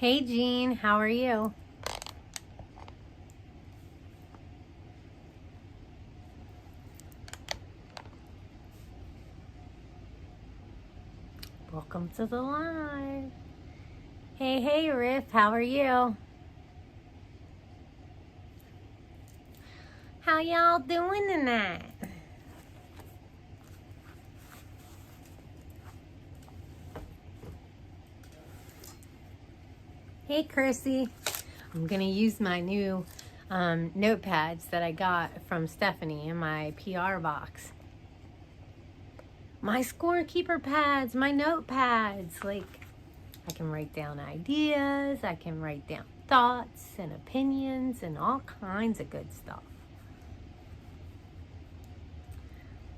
Hey Jean, how are you? Welcome to the live. Hey Riff, how are you? How y'all doing tonight? Hey Chrissy. I'm gonna use my new notepads that I got from Stephanie in my PR box. My scorekeeper pads, my notepads. Like, I can write down ideas, I can write down thoughts and opinions and all kinds of good stuff.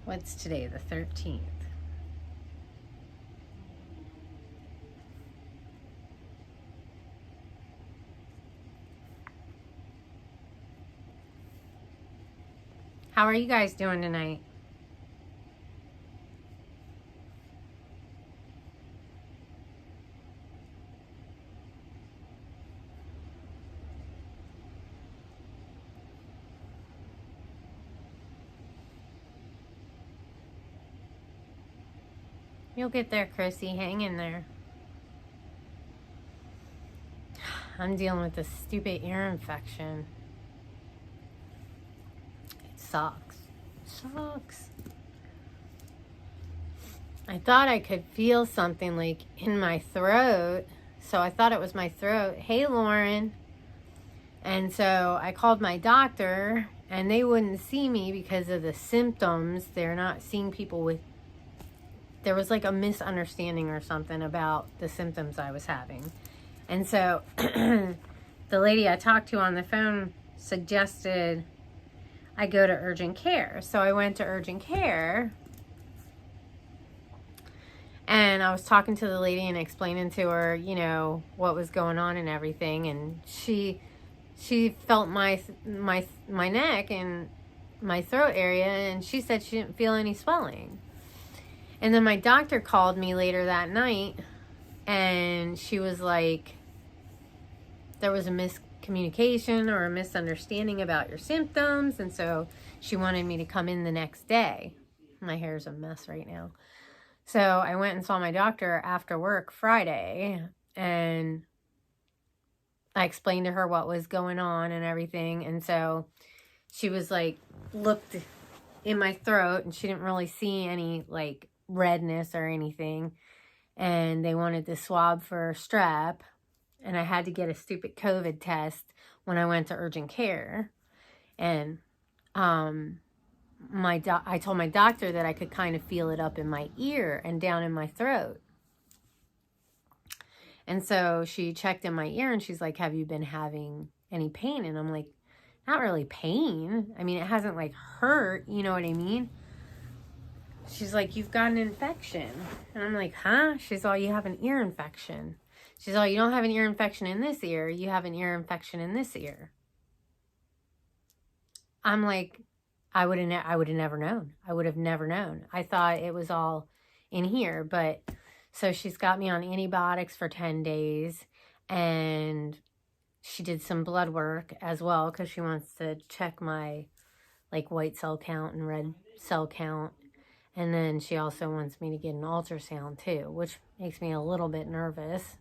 What's today, the 13th? How are you guys doing tonight? You'll get there, Chrissy. Hang in there. I'm dealing with this stupid ear infection. It sucks. It sucks. I thought I could feel something like in my throat. So I thought it was my throat. Hey, Lauren. And so I called my doctor and they wouldn't see me because of the symptoms. They're not seeing people with... There was like a misunderstanding or something about the symptoms I was having. And so the lady I talked to on the phone suggested I go to urgent care. So I went to urgent care and I was talking to the lady and explaining to her, you know, what was going on and everything. And she felt my neck and my throat area, and she said she didn't feel any swelling. And then my doctor called me later that night and she was like, there was a miscommunication or a misunderstanding about your symptoms. And so she wanted me to come in the next day. My hair's a mess right now. So I went and saw my doctor after work Friday and I explained to her what was going on and everything. And so she was like, looked in my throat and she didn't really see any like redness or anything. And they wanted to swab for strep. And I had to get a stupid COVID test when I went to urgent care. And I told my doctor that I could kind of feel it up in my ear and down in my throat. And so she checked in my ear and she's like, have you been having any pain? And I'm like, not really pain. I mean, it hasn't like hurt, you know what I mean? She's like, you've got an infection. And I'm like, huh? She's all, you have an ear infection. She's all, you don't have an ear infection in this ear. You have an ear infection in this ear. I'm like, I would have never known. I would have never known. I thought it was all in here. But so she's got me on antibiotics for 10 days. And she did some blood work as well because she wants to check my like white cell count and red cell count. And then she also wants me to get an ultrasound too, which makes me a little bit nervous.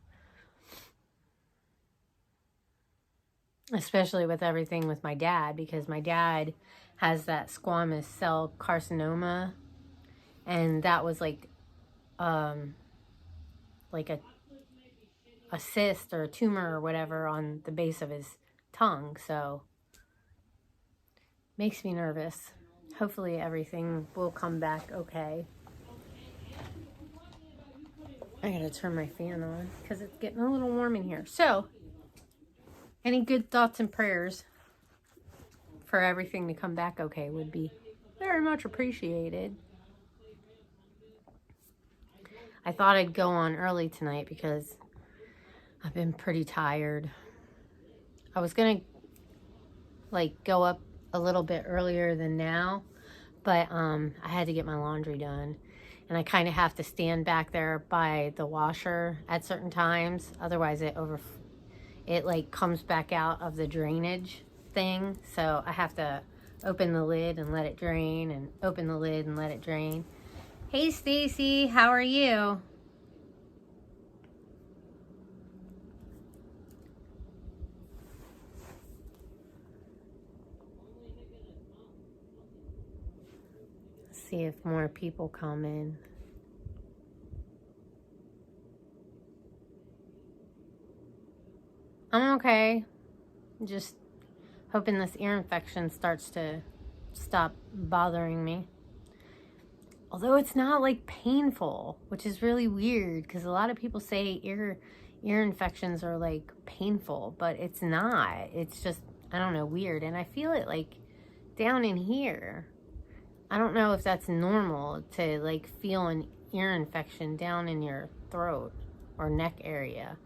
Especially with everything with my dad, because my dad has that squamous cell carcinoma. And that was like a cyst or a tumor or whatever on the base of his tongue. So makes me nervous. Hopefully everything will come back okay. I gotta turn my fan on because it's getting a little warm in here. So, any good thoughts and prayers for everything to come back okay would be very much appreciated. I thought I'd go on early tonight because I've been pretty tired. I was gonna like go up a little bit earlier than now, but I had to get my laundry done. And I kind of have to stand back there by the washer at certain times. Otherwise it it like comes back out of the drainage thing. So I have to open the lid and let it drain, and open the lid and let it drain. Hey Stacy, how are you? See if more people come in. I'm okay. Just hoping this ear infection starts to stop bothering me. Although it's not like painful, which is really weird because a lot of people say ear infections are like painful, but it's not. It's just, I don't know, weird. And I feel it like down in here. I don't know if that's normal to like feel an ear infection down in your throat or neck area.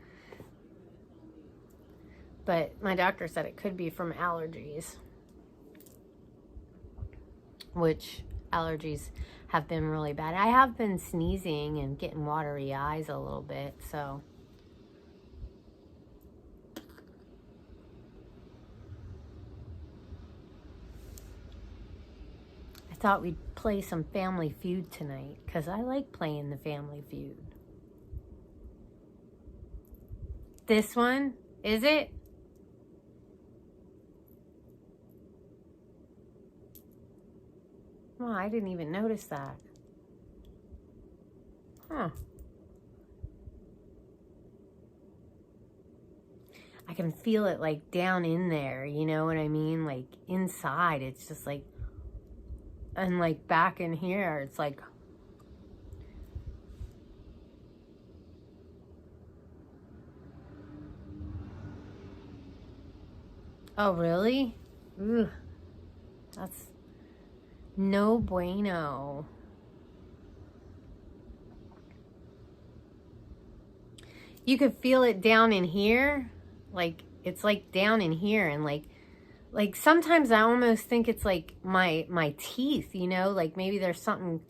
But my doctor said it could be from allergies, which allergies have been really bad. I have been sneezing and getting watery eyes a little bit, so. I thought we'd play some Family Feud tonight, because I like playing the Family Feud. This one, is it? Oh, I didn't even notice that. Huh. I can feel it like down in there, you know what I mean? Like inside, it's just like, and like back in here, it's like, oh really? Ugh, that's no bueno. You could feel it down in here. Like, it's like down in here, and like sometimes I almost think it's like my teeth, you know, like maybe there's something,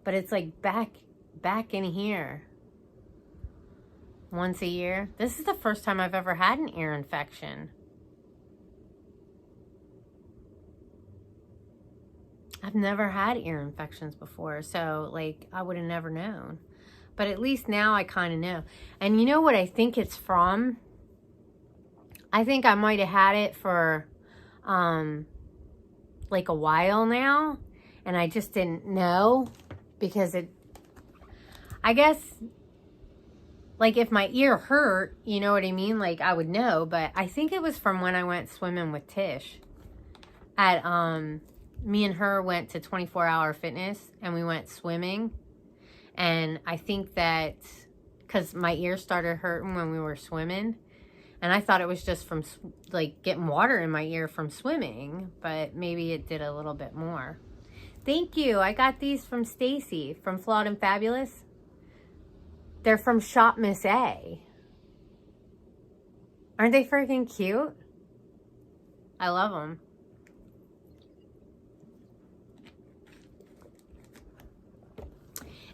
but it's like back in here. Once a year. This is the first time I've ever had an ear infection. I've never had ear infections before, so like I would have never known. But at least now I kind of know. And you know what I think it's from? I think I might have had it for like a while now, and I just didn't know, because I guess, like if my ear hurt, you know what I mean? Like I would know, but I think it was from when I went swimming with Tish. Me and her went to 24 Hour Fitness, and we went swimming. And I think that because my ear started hurting when we were swimming, and I thought it was just from like getting water in my ear from swimming, but maybe it did a little bit more. Thank you. I got these from Stacy from Flawed and Fabulous. They're from Shop Miss A. Aren't they freaking cute? I love them.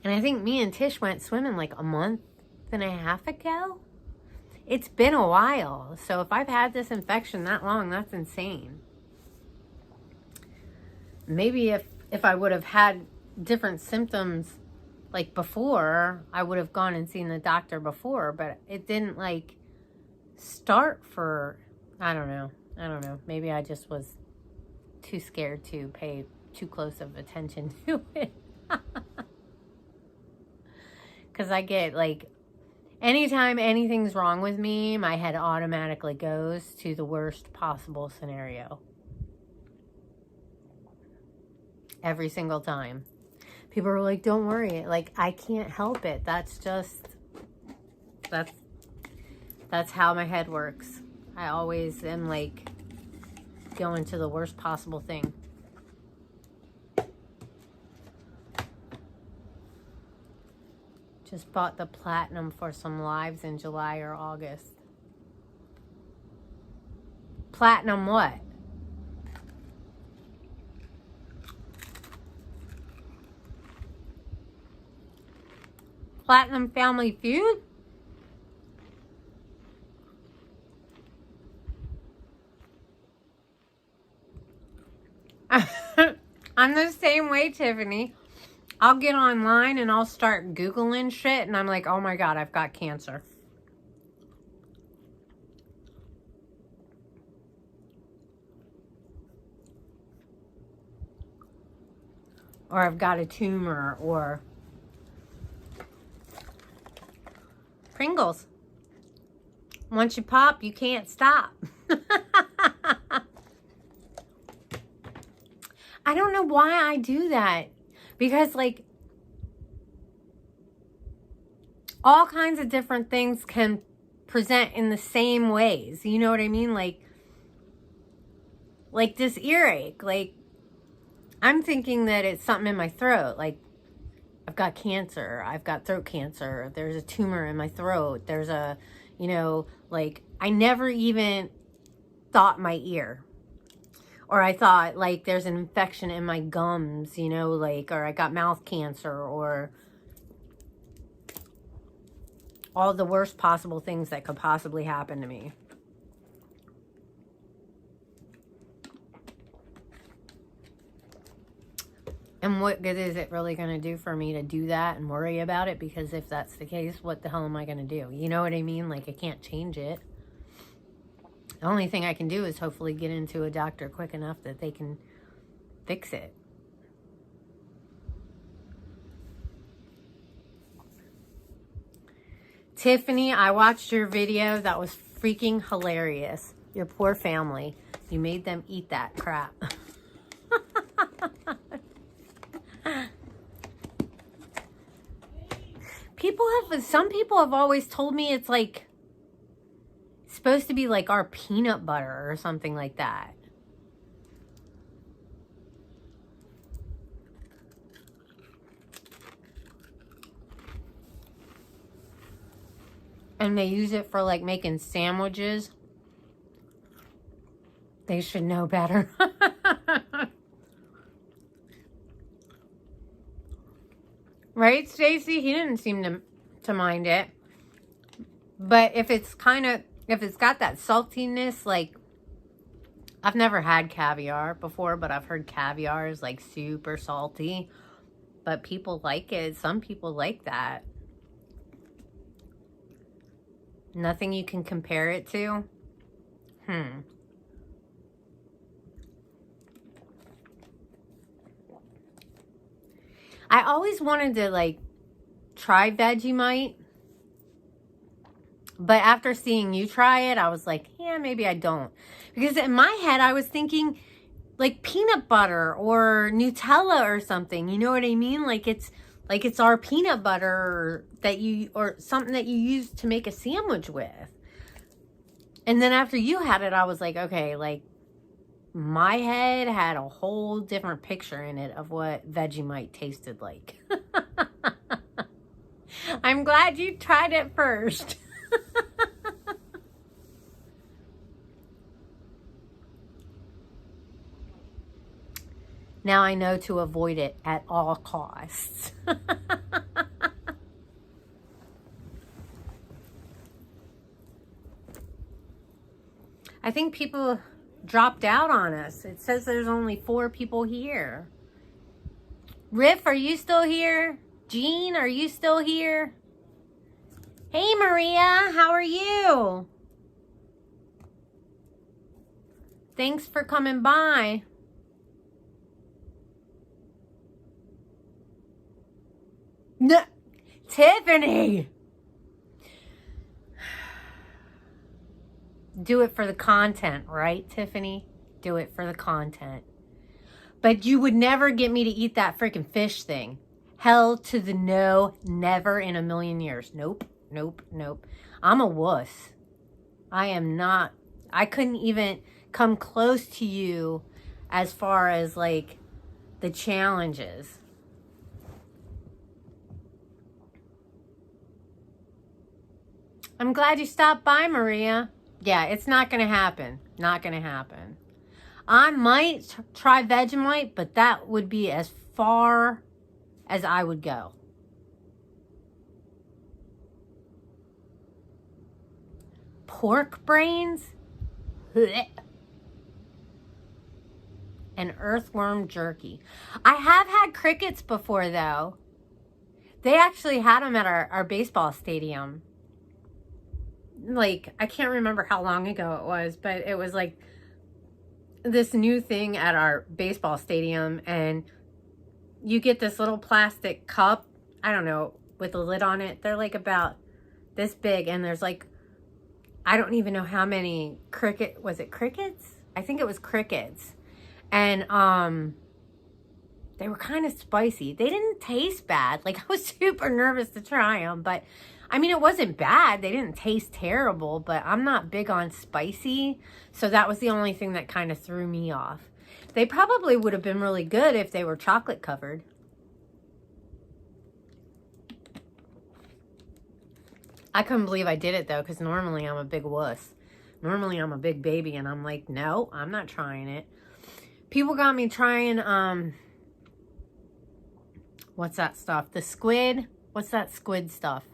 And I think me and Tish went swimming like a month and a half ago. It's been a while. So if I've had this infection that long, that's insane. Maybe if I would have had different symptoms like before, I would have gone and seen the doctor before, but it didn't like start for, I don't know. Maybe I just was too scared to pay too close of attention to it. Because I get like, anytime anything's wrong with me, my head automatically goes to the worst possible scenario. Every single time. People are like, don't worry. Like, I can't help it. That's how my head works. I always am like going to the worst possible thing. Just bought the platinum for some lives in July or August. Platinum what? Platinum Family Feud? I'm the same way, Tiffany. I'll get online and I'll start Googling shit and I'm like, oh my God, I've got cancer. Or I've got a tumor, or Pringles. Once you pop, you can't stop. I don't know why I do that. Because, like, all kinds of different things can present in the same ways. You know what I mean? Like this earache. Like, I'm thinking that it's something in my throat. Like, I've got cancer. I've got throat cancer. There's a tumor in my throat. There's a, you know, like, I never even thought my ear. Or I thought, like, there's an infection in my gums, you know, like, or I got mouth cancer, or all the worst possible things that could possibly happen to me. And what good is it really going to do for me to do that and worry about it? Because if that's the case, what the hell am I going to do? You know what I mean? Like, I can't change it. The only thing I can do is hopefully get into a doctor quick enough that they can fix it. Tiffany, I watched your video. That was freaking hilarious. Your poor family. You made them eat that crap. Some people have always told me it's like supposed to be like our peanut butter or something like that. And they use it for like making sandwiches. They should know better. Right, Stacy? He didn't seem to mind it. But if it's got that saltiness, like, I've never had caviar before, but I've heard caviar is like super salty. But people like it. Some people like that. Nothing you can compare it to? I always wanted to, like, try Vegemite. But after seeing you try it, I was like, yeah, maybe I don't. Because in my head, I was thinking, like, peanut butter or Nutella or something. You know what I mean? Like it's our peanut butter or something that you use to make a sandwich with. And then after you had it, I was like, okay, like, my head had a whole different picture in it of what Vegemite tasted like. I'm glad you tried it first. Now I know to avoid it at all costs. I think people dropped out on us. It says there's only 4 people here. Riff, are you still here? Jean, are you still here? Hey, Maria, how are you? Thanks for coming by. No, Tiffany! Do it for the content, right, Tiffany? Do it for the content. But you would never get me to eat that freaking fish thing. Hell to the no, never in a million years. Nope, nope, nope. I'm a wuss. I am not. I couldn't even come close to you as far as, like, the challenges. I'm glad you stopped by, Maria. Yeah, it's not going to happen. Not going to happen. I might try Vegemite, but that would be as far as I would go. Pork brains? Blech. and earthworm jerky. I have had crickets before, though. They actually had them at our baseball stadium. Like, I can't remember how long ago it was, but it was like this new thing at our baseball stadium, and you get this little plastic cup, I don't know, with a lid on it. They're like about this big, and there's like, I don't even know how many was it crickets? I think it was crickets. And they were kind of spicy. They didn't taste bad. Like, I was super nervous to try them, but I mean, it wasn't bad. They didn't taste terrible, but I'm not big on spicy, so that was the only thing that kind of threw me off. They probably would have been really good if they were chocolate covered. I couldn't believe I did it, though, because normally I'm a big wuss. Normally I'm a big baby, and I'm like, no, I'm not trying it. People got me trying, what's that stuff? The squid? What's that squid stuff?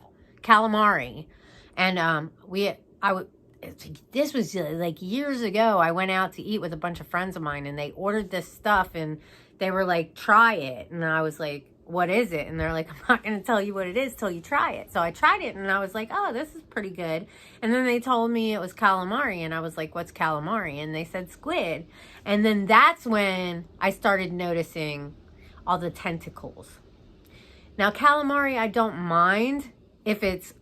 Calamari. And this was like years ago. I went out to eat with a bunch of friends of mine, and they ordered this stuff, and they were like, try it. And I was like, what is it? And they're like, I'm not going to tell you what it is till you try it. So I tried it, and I was like, oh, this is pretty good. And then they told me it was calamari, and I was like, what's calamari? And they said squid. And then that's when I started noticing all the tentacles. Now, calamari, I don't mind if it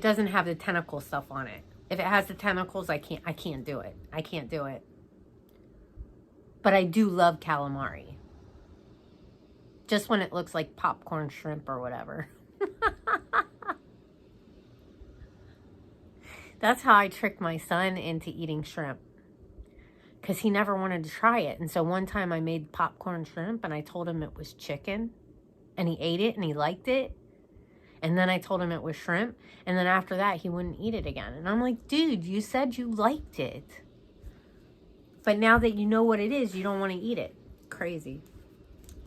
doesn't have the tentacle stuff on it. If it has the tentacles, I can't do it. I can't do it. But I do love calamari. Just when it looks like popcorn shrimp or whatever. That's how I tricked my son into eating shrimp. Because he never wanted to try it. And so one time I made popcorn shrimp, and I told him it was chicken. And he ate it, and he liked it. And then I told him it was shrimp. And then after that, he wouldn't eat it again. And I'm like, dude, you said you liked it. But now that you know what it is, you don't want to eat it. Crazy.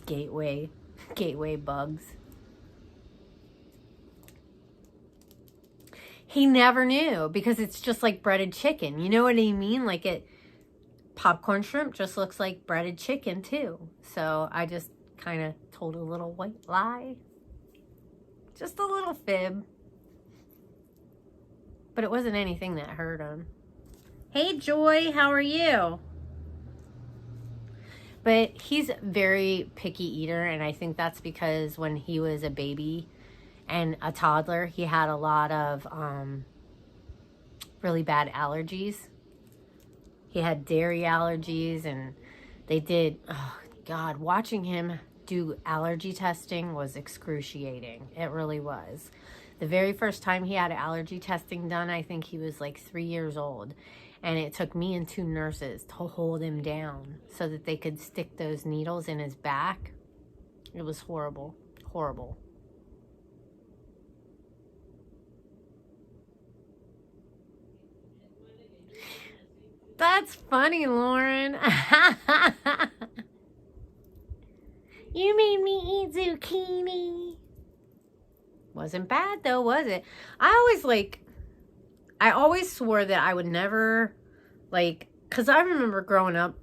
Gateway bugs. He never knew, because it's just like breaded chicken. You know what I mean? Like, popcorn shrimp just looks like breaded chicken too. So I just kind of told a little white lie. Just a little fib. But it wasn't anything that hurt him. Hey, Joy, how are you? But he's a very picky eater, and I think that's because when he was a baby and a toddler, he had a lot of really bad allergies. He had dairy allergies, and they did, oh God, watching him do allergy testing was excruciating. It really was. The very first time he had allergy testing done, I think he was like 3 years old. And it took me and 2 nurses to hold him down so that they could stick those needles in his back. It was horrible. Horrible. That's funny, Lauren. You made me eat zucchini. Wasn't bad though, was it? I always swore that I would never, because I remember growing up,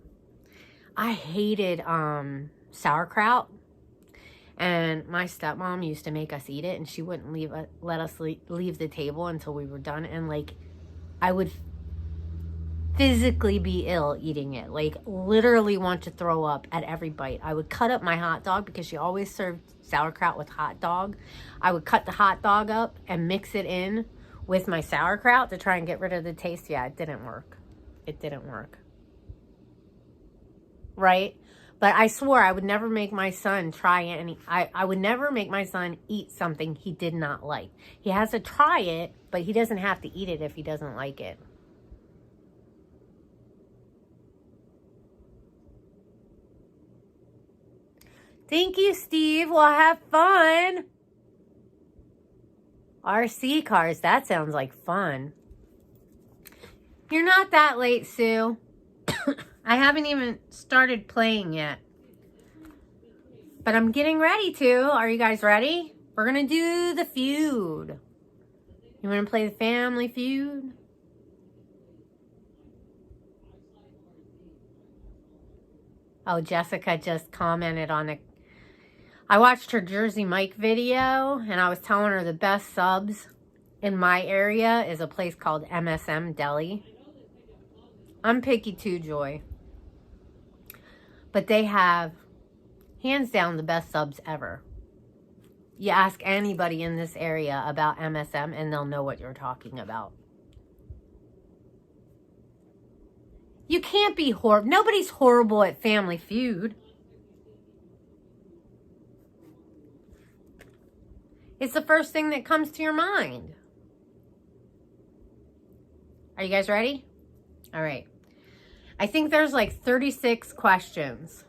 I hated sauerkraut. And my stepmom used to make us eat it, and she wouldn't let us leave the table until we were done. And I would physically be ill eating it, literally want to throw up at every bite. I would cut up my hot dog, because she always served sauerkraut with hot dog. I would cut the hot dog up and mix it in with my sauerkraut to try and get rid of the taste. Yeah, it didn't work. It didn't work. Right? But I swore I would never make my son try any. I would never make my son eat something he did not like. He has to try it, but he doesn't have to eat it if he doesn't like it. Thank you, Steve. Well, have fun. RC cars, that sounds like fun. You're not that late, Sue. I haven't even started playing yet. But I'm getting ready to. Are you guys ready? We're going to do the feud. You want to play the family feud? Oh, Jessica just commented on it. I watched her Jersey Mike video, and I was telling her the best subs in my area is a place called MSM Deli. I'm picky too, Joy. But they have, hands down, the best subs ever. You ask anybody in this area about MSM, and they'll know what you're talking about. You can't be horrible. Nobody's horrible at Family Feud. It's the first thing that comes to your mind. Are you guys ready? All right. I think there's like 36 questions.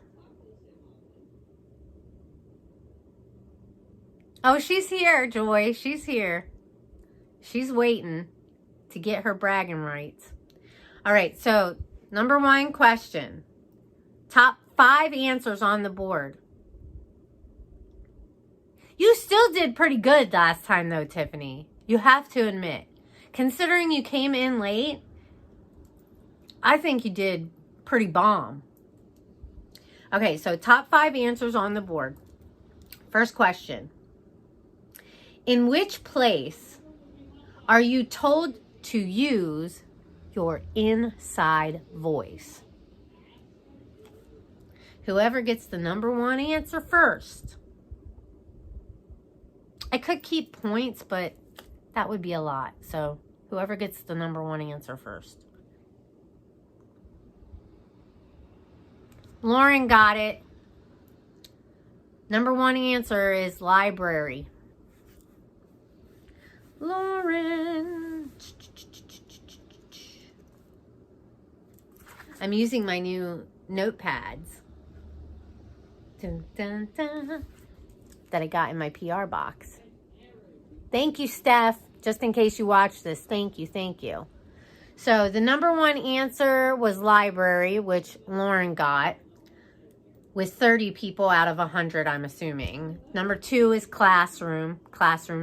Oh, she's here, Joy. She's here. She's waiting to get her bragging rights. All right, so number 1 question. Top 5 answers on the board. You still did pretty good last time, though, Tiffany. You have to admit. Considering you came in late, I think you did pretty bomb. Okay, so top 5 answers on the board. First question. In which place are you told to use your inside voice? Whoever gets the number 1 answer first. I could keep points, but that would be a lot. So whoever gets the number 1 answer first. Lauren got it. Number 1 answer is library. Lauren. I'm using my new notepads. Dun, dun, dun, that I got in my PR box. Thank you, Steph. Just in case you watch this, thank you, thank you. So the number 1 answer was library, which Lauren got, with 30 people out of 100, I'm assuming. Number 2 is classroom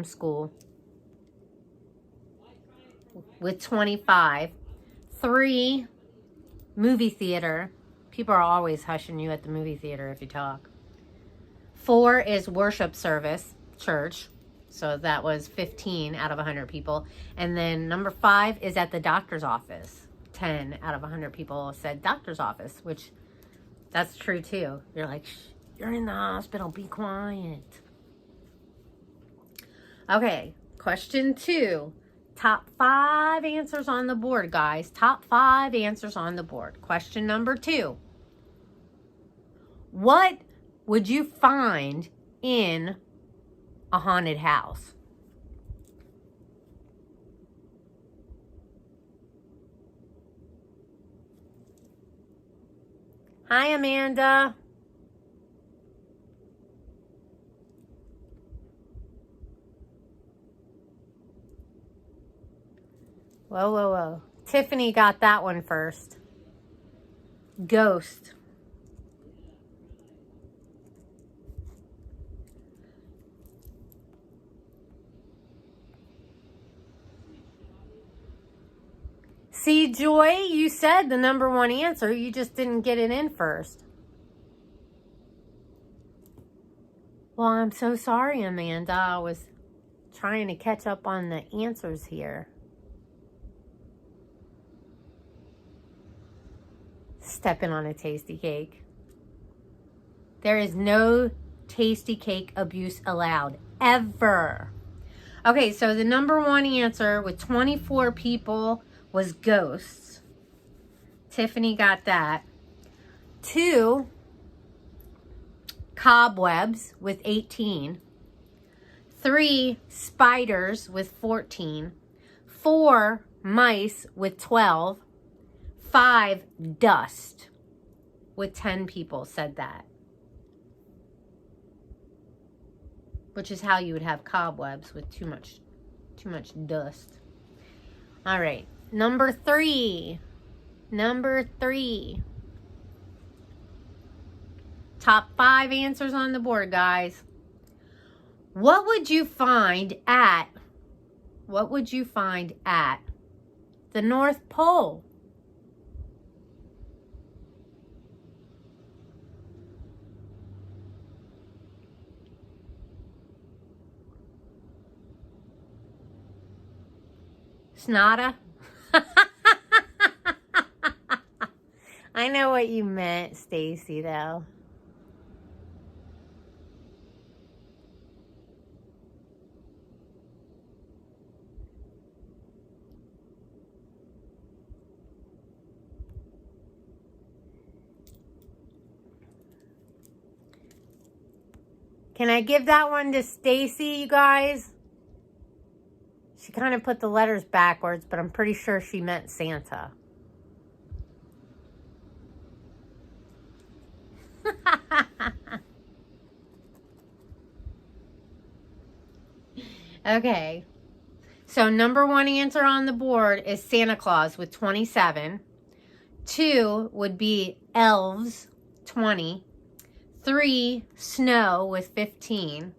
school, with 25. 3, movie theater. People are always hushing you at the movie theater if you talk. 4 is worship service, church. So that was 15 out of 100 people. And then number 5 is at the doctor's office. 10 out of 100 people said doctor's office, which that's true too. You're like, shh, you're in the hospital, be quiet. Okay, question 2. Top 5 answers on the board, guys. Top 5 answers on the board. Question number 2. What would you find in a haunted house? Hi, Amanda. Whoa, whoa, whoa. Tiffany got that one first. Ghost. See, Joy, you said the number 1 answer. You just didn't get it in first. Well, I'm so sorry, Amanda. I was trying to catch up on the answers here. Stepping on a tasty cake. There is no tasty cake abuse allowed. Ever. Okay, so the number 1 answer with 24 people was ghosts. Tiffany got that. 2, cobwebs with 18. 3, spiders with 14. 4, mice with 12. 5, dust with 10 people said that. Which is how you would have cobwebs with too much dust. All right. Number 3. Top 5 answers on the board, guys. What would you find at the North Pole? Snada? I know what you meant, Stacy, though. Can I give that one to Stacy, you guys? She kind of put the letters backwards, but I'm pretty sure she meant Santa. Okay. So number 1 answer on the board is Santa Claus with 27. 2 would be elves, 20. 3, snow with 15.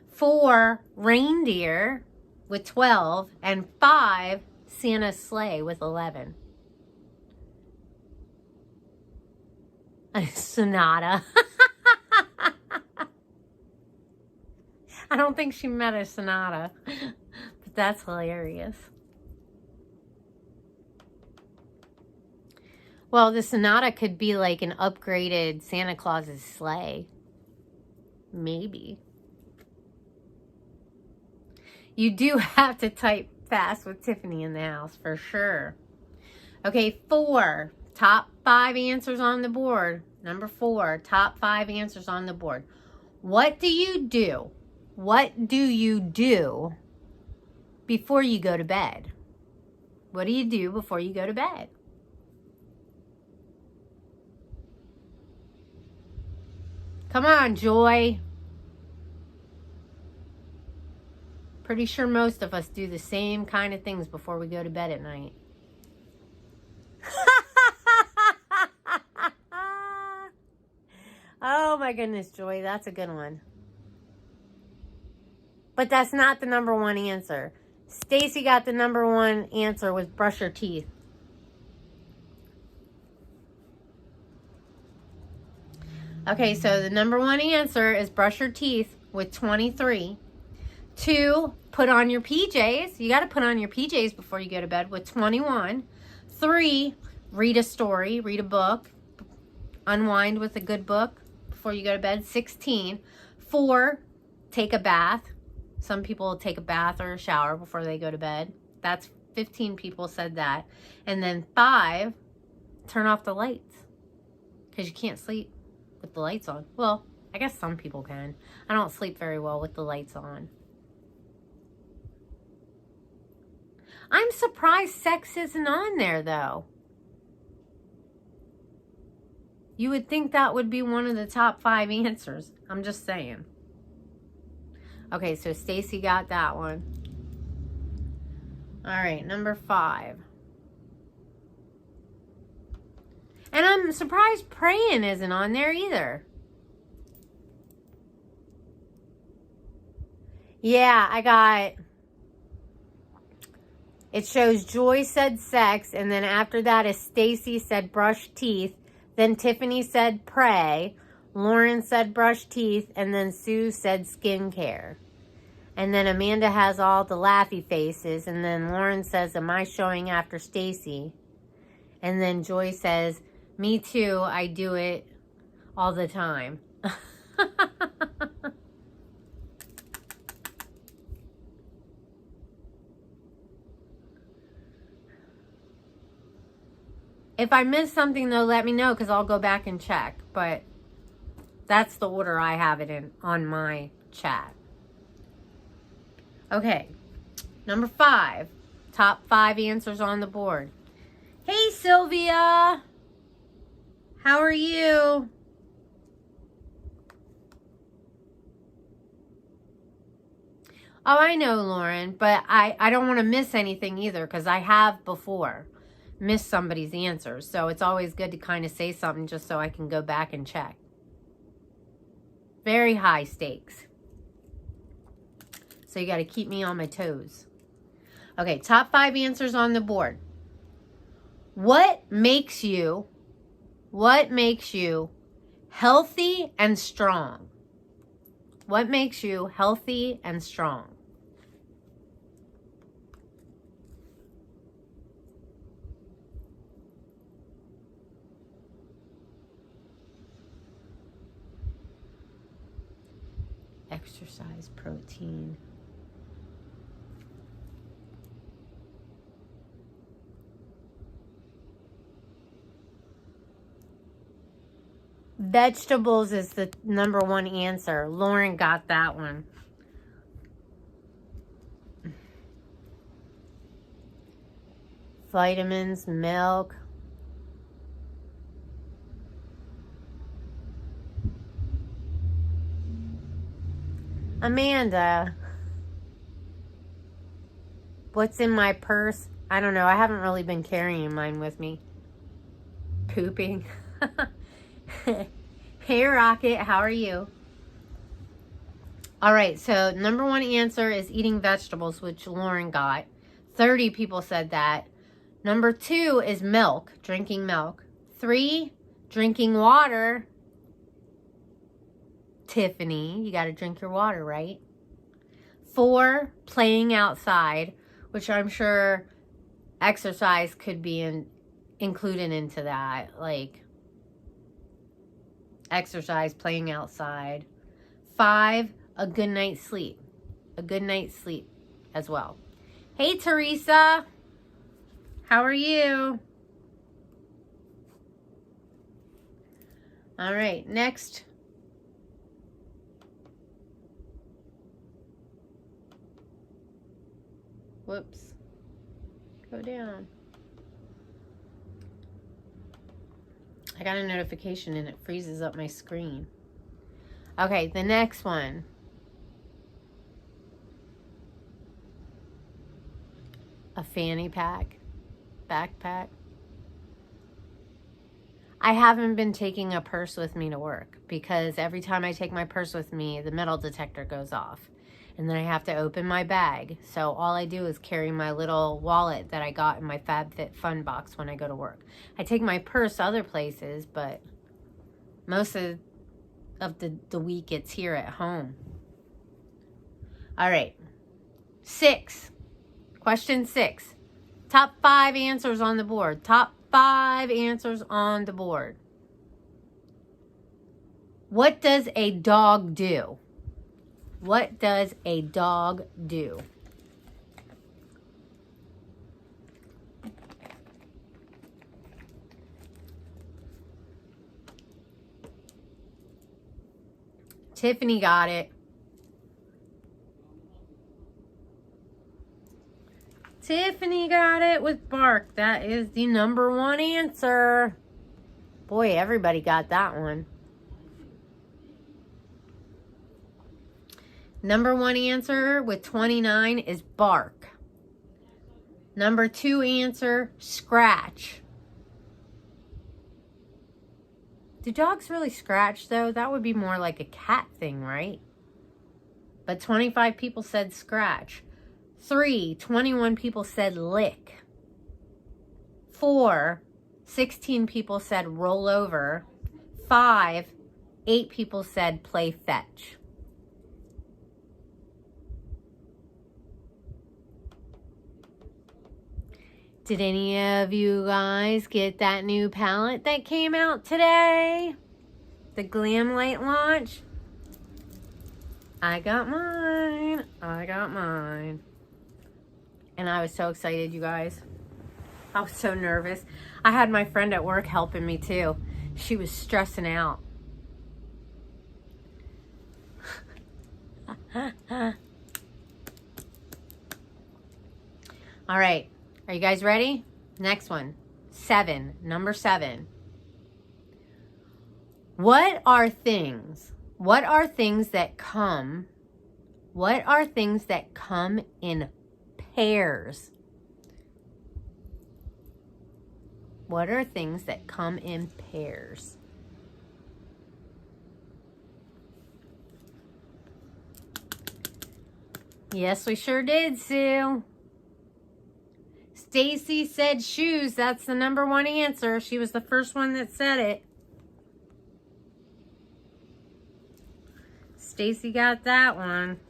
4, reindeer with 12. And 5, Santa's sleigh with 11. A sonata. I don't think she meant a sonata, but that's hilarious. Well, the sonata could be like an upgraded Santa Claus's sleigh. Maybe. You do have to type fast with Tiffany in the house, for sure. Okay, 4. Top 5 answers on the board. Number 4, top 5 answers on the board. What do you do? What do you do before you go to bed? What do you do before you go to bed? Come on, Joy. Pretty sure most of us do the same kind of things before we go to bed at night. Oh my goodness, Joy, that's a good one. But that's not the number 1 answer. Stacy got the number 1 answer was brush your teeth. Okay, so the number 1 answer is brush your teeth with 23. 2, put on your PJs. You got to put on your PJs before you go to bed with 21. 3, read a story, read a book. Unwind with a good book before you go to bed. 16. 4, take a bath. Some people take a bath or a shower before they go to bed. That's 15 people said that. And then 5, turn off the lights because you can't sleep with the lights on. Well, I guess some people can. I don't sleep very well with the lights on. I'm surprised sex isn't on there, though. You would think that would be one of the top 5 answers. I'm just saying. Okay, so Stacy got that one. All right, number 5. And I'm surprised praying isn't on there either. Yeah, I got... It shows Joy said sex, and then after that is Stacy said brush teeth. Then Tiffany said pray. Lauren said brush teeth, and then Sue said skincare. And then Amanda has all the laughy faces, and then Lauren says, am I showing after Stacy? And then Joy says, me too, I do it all the time. If I miss something, though, let me know, because I'll go back and check. But that's the order I have it in on my chat. Okay, number 5. Top 5 answers on the board. Hey, Sylvia. How are you? Oh, I know, Lauren, but I don't want to miss anything either, because I have before missed somebody's answers. So it's always good to kind of say something just so I can go back and check. Very high stakes. So you got to keep me on my toes. Okay, top 5 answers on the board. What makes you healthy and strong? What makes you healthy and strong? Exercise, protein. Vegetables is the number one answer. Lauren got that one. Vitamins, milk. Amanda. What's in my purse? I don't know. I haven't really been carrying mine with me. Pooping. Hey, Rocket. How are you? All right. So number one answer is eating vegetables, which Lauren got. 30 people said that. Number two is milk, drinking milk. 3, drinking water. Tiffany, you got to drink your water, right? 4, playing outside, which I'm sure exercise could be included into that. Like exercise, playing outside. 5, a good night's sleep. A good night's sleep as well. Hey, Teresa. How are you? All right, next. Whoops. Go down. I got a notification and it freezes up my screen. Okay, the next one. A fanny pack. Backpack. I haven't been taking a purse with me to work because every time I take my purse with me, the metal detector goes off. And then I have to open my bag. So all I do is carry my little wallet that I got in my FabFitFun box when I go to work. I take my purse other places, but most of the week it's here at home. All right. 6. Question 6. Top 5 answers on the board. Top 5 answers on the board. What does a dog do? What does a dog do? Tiffany got it. Tiffany got it with bark. That is the number one answer. Boy, everybody got that one. Number one answer with 29 is bark. Number 2 answer, scratch. Do dogs really scratch though? That would be more like a cat thing, right? But 25 people said scratch. 3, 21 people said lick. 4, 16 people said roll over. 5, 8 people said play fetch. Did any of you guys get that new palette that came out today? The Glamlite launch? I got mine. I got mine. And I was so excited, you guys. I was so nervous. I had my friend at work helping me too. She was stressing out. All right. Are you guys ready? Next one. 7. Number 7. What are things that come in pairs? What are things that come in pairs? Yes, we sure did, Sue. Stacy said shoes. That's the number one answer. She was the first one that said it. Stacy got that one.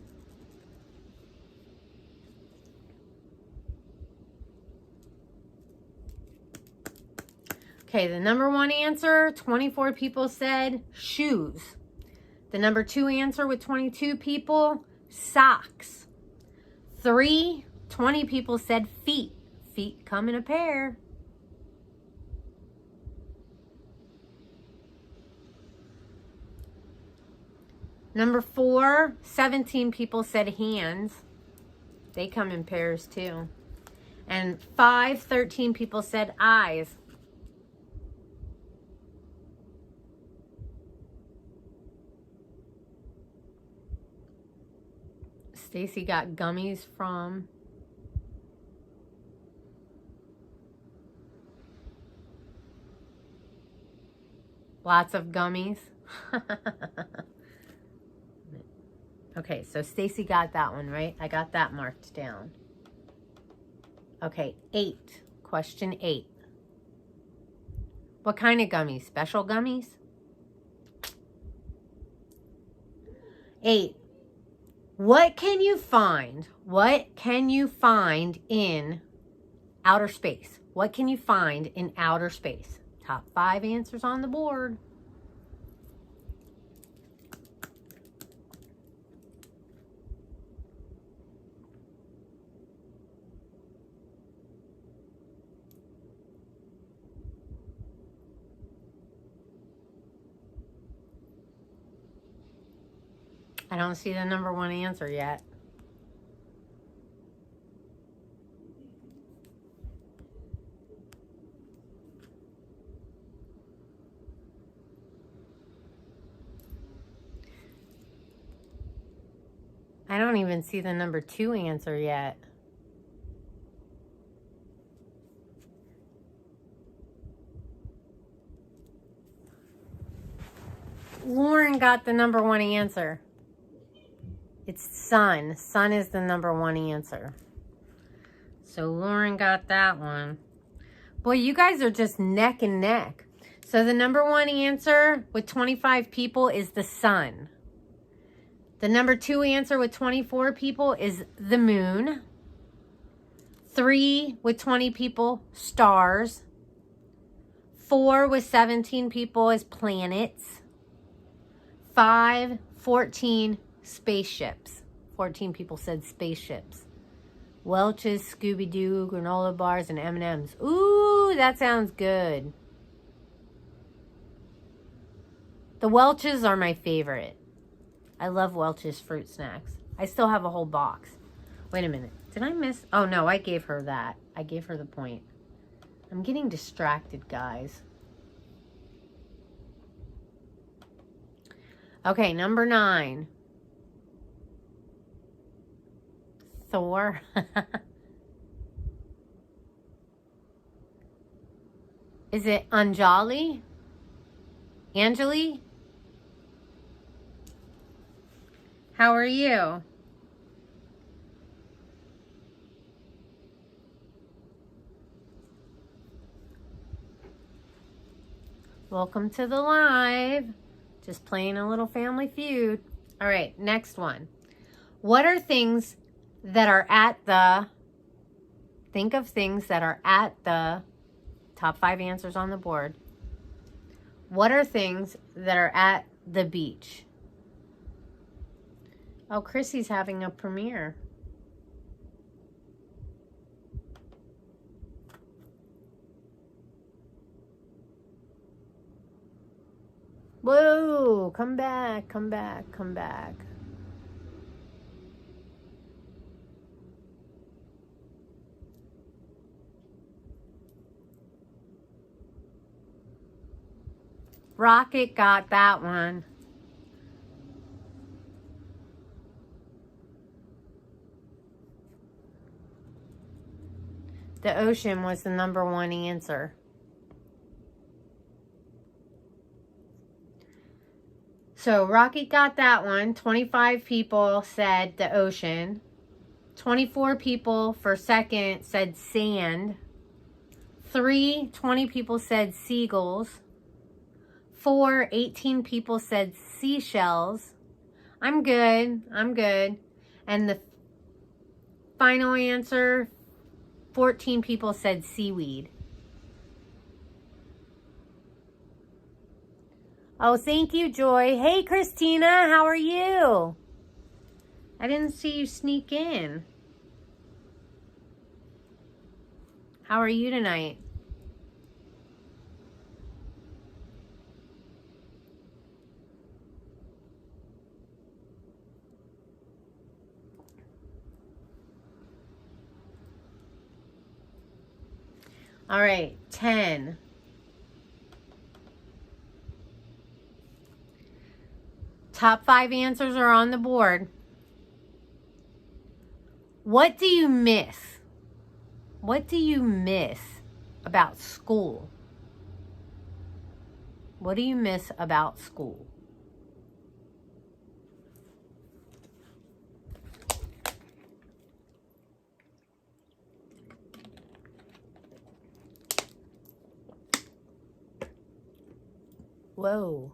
Okay, the number one answer, 24 people said shoes. The number 2 answer with 22 people, socks. 20 people said feet. Feet come in a pair. Number 4, 17 people said hands. They come in pairs too. And 13 people said eyes. Stacy got gummies from. Lots of gummies. Okay, so Stacy got that one, right? I got that marked down. Okay, 8. Question 8. What kind of gummies? Special gummies? 8. What can you find? What can you find in outer space? What can you find in outer space? Top 5 answers on the board. I don't see the number 1 answer yet. I don't even see the number 2 answer yet. Lauren got the number 1 answer. It's sun. Sun is the number 1 answer. So Lauren got that one. Boy, you guys are just neck and neck. So the number 1 answer with 25 people is the sun. The number 2 answer with 24 people is the moon. 3 with 20 people, stars. 4 with 17 people is planets. 5, 14, spaceships. 14 people said spaceships. Welch's, Scooby-Doo, granola bars, and M&M's. Ooh, that sounds good. The Welch's are my favorite. I love Welch's fruit snacks. I still have a whole box. Wait a minute. Did I miss? Oh, no, I gave her that. I gave her the point. I'm getting distracted, guys. Okay, number 9. Thor. Is it Anjali? Anjali? How are you? Welcome to the live. Just playing a little Family Feud. All right, next one. What are things that are at the, think of things that are at the top 5 answers on the board. What are things that are at the beach? Oh, Chrissy's having a premiere. Whoa, come back, come back, come back. Rocket got that one. The ocean was the number 1 answer. So Rocket got that one. 25 people said the ocean. 24 people for second said sand. 20 people said seagulls. 18 people said seashells. I'm good. I'm good. And the final answer, 14 people said seaweed. Oh, thank you, Joy. Hey, Christina, how are you? I didn't see you sneak in. How are you tonight? All right, 10. Top 5 answers are on the board. What do you miss? What do you miss about school? What do you miss about school? Whoa.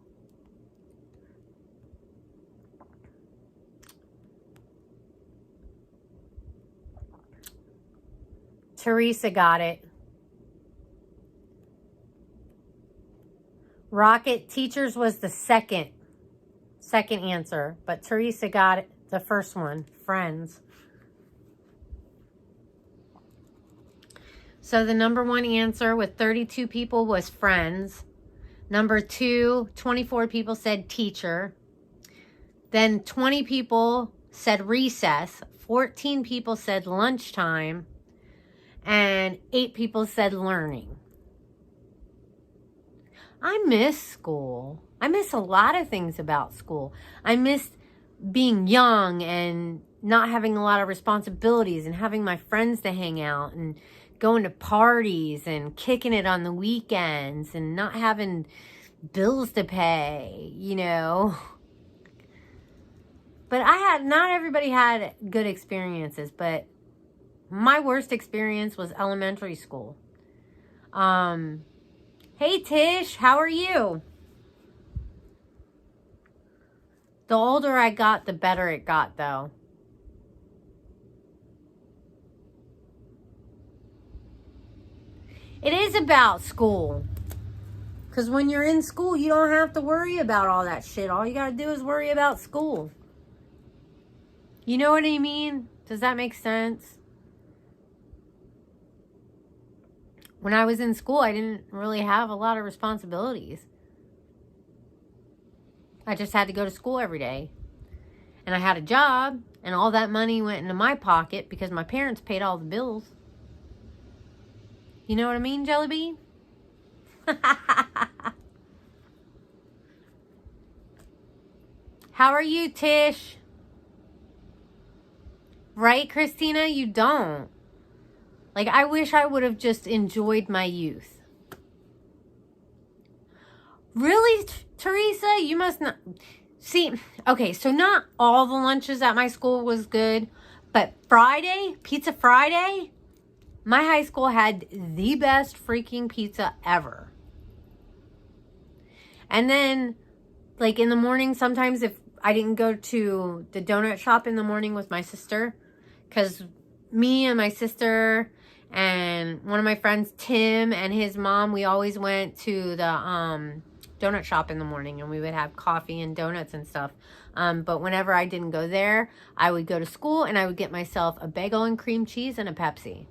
Teresa got it. Rocket Teachers was the second answer, but Teresa got it, the first one, Friends. So the number 1 answer with 32 people was Friends. Number 2, 24 people said Teacher. Then 20 people said Recess. 14 people said Lunchtime. And 8 people said Learning. I miss school. I miss a lot of things about school. I miss being young and not having a lot of responsibilities and having my friends to hang out and going to parties and kicking it on the weekends and not having bills to pay, you know. But not everybody had good experiences, but my worst experience was elementary school. Hey Tish, how are you? The older I got, the better it got, though. It is about school. Because when you're in school, you don't have to worry about all that shit. All you got to do is worry about school. You know what I mean? Does that make sense? When I was in school, I didn't really have a lot of responsibilities. I just had to go to school every day. And I had a job, and all that money went into my pocket because my parents paid all the bills. You know what I mean, Jellybean? How are you, Tish? Right, Christina? You don't. Like, I wish I would have just enjoyed my youth. Really, Teresa? You must not... See, okay, so not all the lunches at my school was good, but Friday, Pizza Friday, my high school had the best freaking pizza ever. And then, like, in the morning, sometimes if I didn't go to the donut shop in the morning with my sister, because me and my sister and one of my friends, Tim, and his mom, we always went to the donut shop in the morning, and we would have coffee and donuts and stuff. But whenever I didn't go there, I would go to school and I would get myself a bagel and cream cheese and a Pepsi.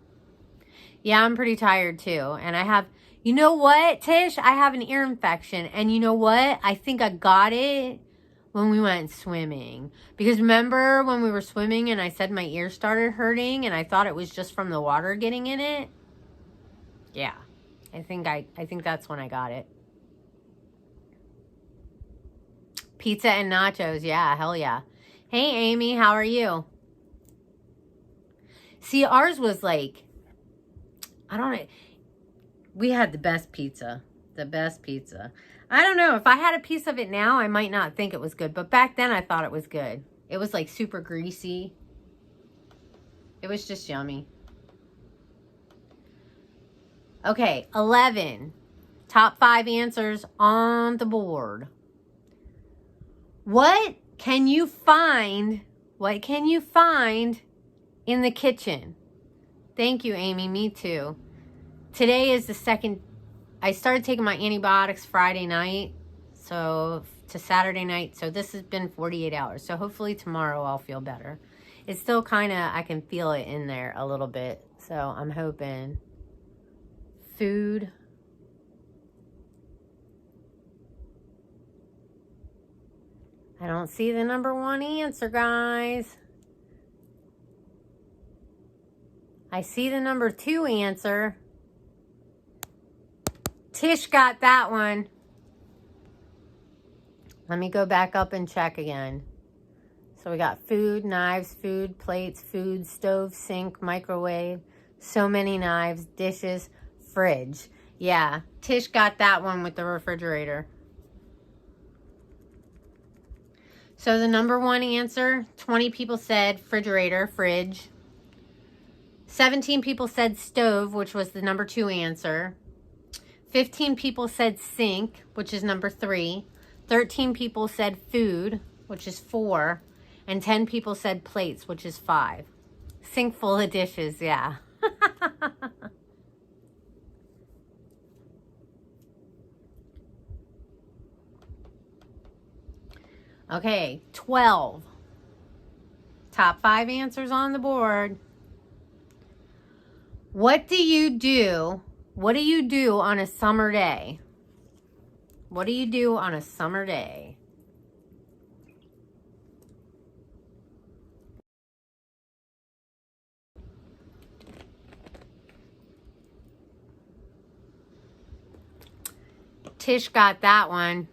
Yeah, I'm pretty tired too. And I have, you know what, Tish? I have an ear infection. And you know what? I think I got it when we went swimming. Because remember when we were swimming and I said my ear started hurting and I thought it was just from the water getting in it? Yeah. I think that's when I got it. Pizza and nachos. Yeah, hell yeah. Hey, Amy, how are you? See, ours was like, I don't know. We had the best pizza. The best pizza. I don't know. If I had a piece of it now, I might not think it was good. But back then, I thought it was good. It was like super greasy. It was just yummy. Okay, 11. Top 5 answers on the board. What can you find? What can you find in the kitchen? Thank you, Amy. Me too. Today is the second. I started taking my antibiotics Friday night. So to Saturday night. So this has been 48 hours. So hopefully tomorrow I'll feel better. It's still kind of, I can feel it in there a little bit. So I'm hoping. Food. I don't see the number one answer, guys. I see the number two answer. Tish got that one. Let me go back up and check again. So we got food, knives, food, plates, food, stove, sink, microwave, so many knives, dishes, fridge. Yeah, Tish got that one with the refrigerator. So the number one answer, 20 people said refrigerator, fridge. 17 people said stove, which was the number two answer. 15 people said sink, which is number 3. 13 people said food, which is 4. And 10 people said plates, which is 5. Sink full of dishes, yeah. Okay, 12. Top 5 answers on the board. What do you do? What do you do on a summer day? What do you do on a summer day? Tish got that one.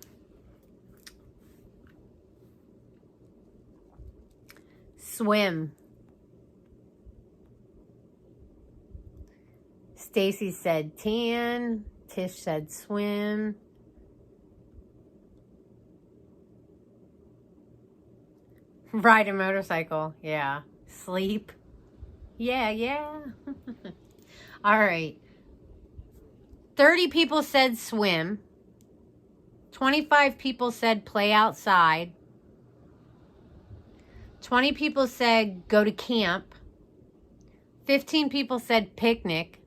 Swim. Stacy said tan. Tish said swim. Ride a motorcycle. Yeah. Sleep. Yeah, yeah. All right. 30 people said swim. 25 people said play outside. 20 people said go to camp. 15 people said picnic.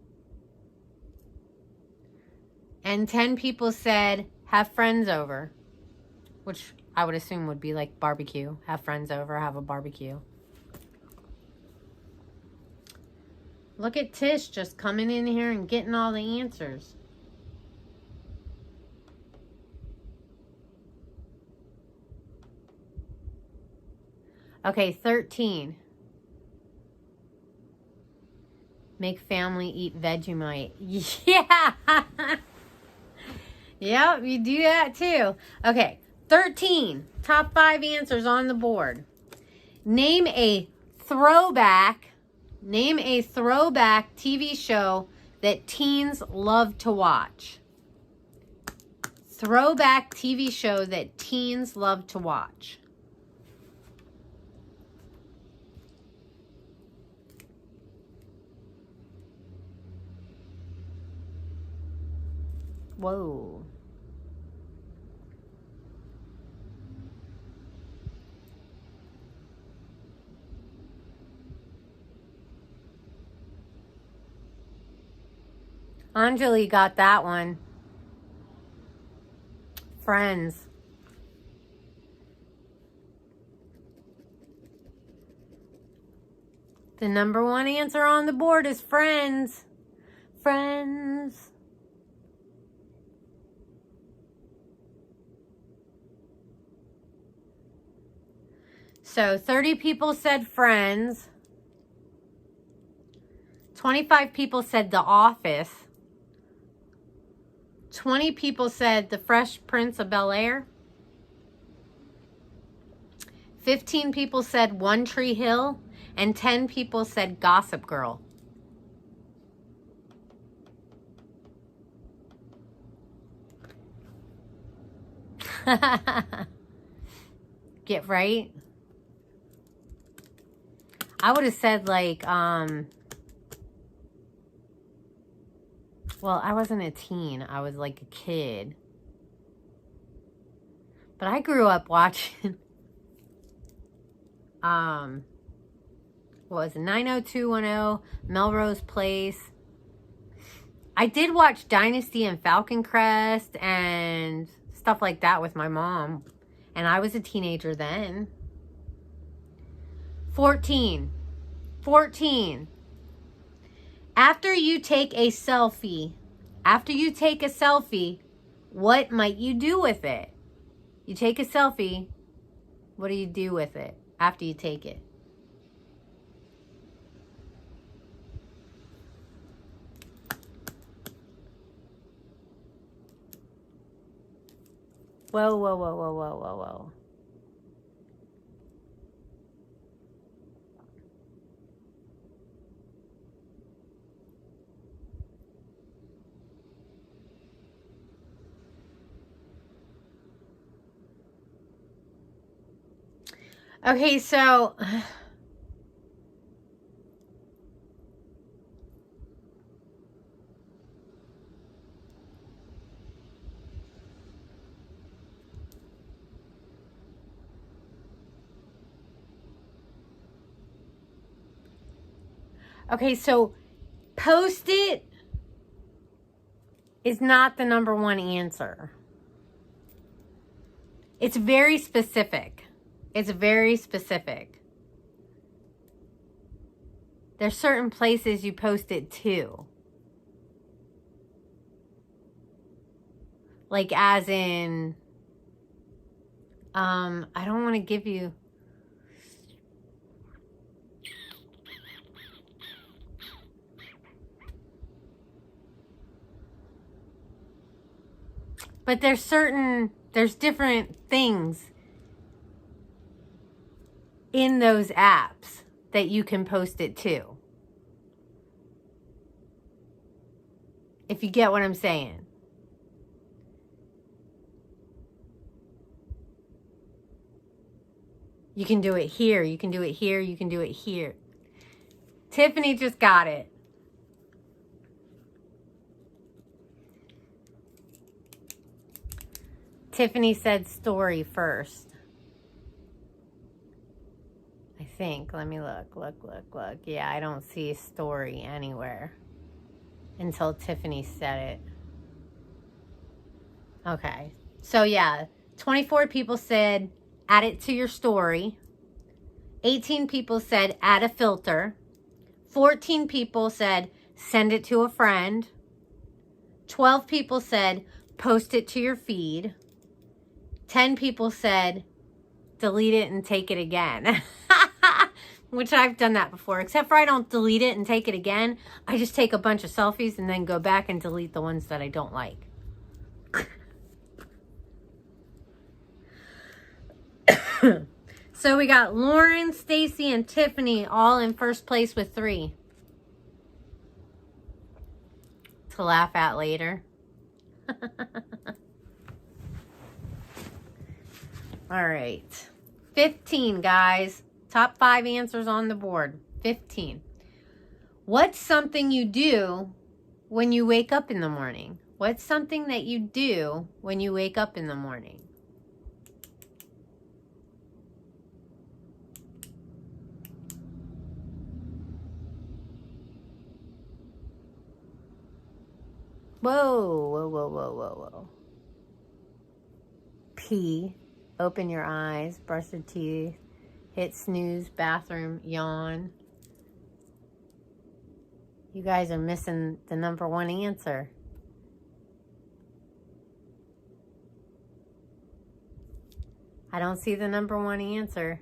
And 10 people said have friends over, which I would assume would be like barbecue. Have friends over, have a barbecue. Look at Tish just coming in here and getting all the answers. Okay, 13. Make family eat Vegemite. Yeah. Yep, you do that too. Okay, 13. Top 5 answers on the board. Name a throwback TV show that teens love to watch. Throwback TV show that teens love to watch. Whoa. Anjali got that one. Friends. The number one answer on the board is Friends. Friends. So 30 people said Friends. 25 people said The Office. 20 people said The Fresh Prince of Bel-Air. 15 people said One Tree Hill. And 10 people said Gossip Girl. Get right? I would have said like, well, I wasn't a teen. I was like a kid. But I grew up watching, what was it, 90210, Melrose Place. I did watch Dynasty and Falcon Crest and stuff like that with my mom. And I was a teenager then. 14. After you take a selfie, what might you do with it? You take a selfie, what do you do with it after you take it? Whoa. Okay, so Post-it is not the number one answer. It's very specific. There's certain places you post it to. Like as in, I don't want to give you... But there's different things in those apps that you can post it to. If you get what I'm saying. You can do it here, you can do it here, you can do it here. Tiffany just got it. Tiffany said story first. I think. Let me look. Yeah, I don't see story anywhere until Tiffany said it. Okay. So yeah, 24 people said add it to your story. 18 people said add a filter. 14 people said send it to a friend. 12 people said post it to your feed. 10 people said delete it and take it again. Which I've done that before, except for I don't delete it and take it again. I just take a bunch of selfies and then go back and delete the ones that I don't like. So we got Lauren, Stacy, and Tiffany all in first place with 3. To laugh at later. All right. 15, guys. Top 5 answers on the board. 15. What's something you do when you wake up in the morning? What's something that you do when you wake up in the morning? Whoa. Pee. Open your eyes. Brush your teeth. Hit snooze. Bathroom. Yawn. You guys are missing the number one answer. I don't see the number one answer.